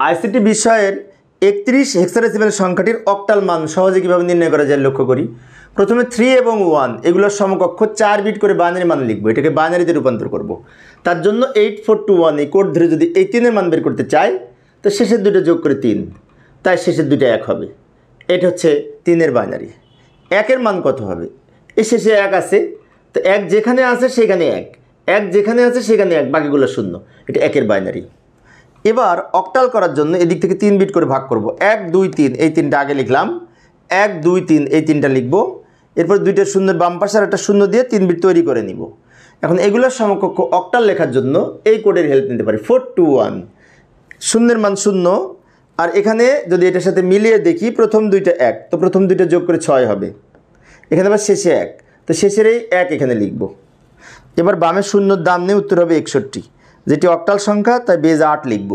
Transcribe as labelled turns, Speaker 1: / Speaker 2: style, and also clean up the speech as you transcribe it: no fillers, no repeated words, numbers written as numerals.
Speaker 1: ICT বিষয়ের 31 hexadecimal সংখ্যাটির octal মান সহজে কীভাবে নির্ণয় করা যায় লক্ষ্য করি। প্রথমে 3 এবং 1 এগুলোর সমকক্ষ 4 বিট করে বাইনারি মান লিখবো, এটাকে বাইনারিতে রূপান্তর করব। তার জন্য 8421 এই কোড ধরে যদি এই 3-এর মান বের করতে চাই তো শেষের দুটো যোগ করে 3, তাই শেষের দুটো 1 হবে। এটা হচ্ছে 3-এর বাইনারি। 1-এর মান কত হবে? এই শেষে 1 আছে, তো 1 যেখানে আছে সেখানে 1, 1 যেখানে আছে সেখানে 1, বাকিগুলো 0। এটা 1-এর বাইনারি। এবার অক্টাল করার জন্য এদিক থেকে 3 বিট করে ভাগ করব। 1 2 3 এই 3টা আগে লিখলাম, 1 2 3 এই 3টা লিখব, এরপর 2টা শূন্যের বাম পাশে আর একটা শূন্য দিয়ে 3 বিট তৈরি করে নিব। এখন এগুলোর সমকক্ষ অক্টাল লেখার জন্য এই কোডের হেল্প নিতে পারি। 421 শূন্যের মান 0, আর এখানে যদি এটার সাথে মিলিয়ে দেখি প্রথম দুইটা 1, তো প্রথম দুইটা যোগ করে 6 হবে। এখানে আবার শেষে 1, তো শেষের এই 1 এখানে লিখব। এবার বামে শূন্যর দাম নিয়ে উত্তর হবে 61, যেটি অক্টাল সংখ্যা, তাই বেজ 8 লিখব।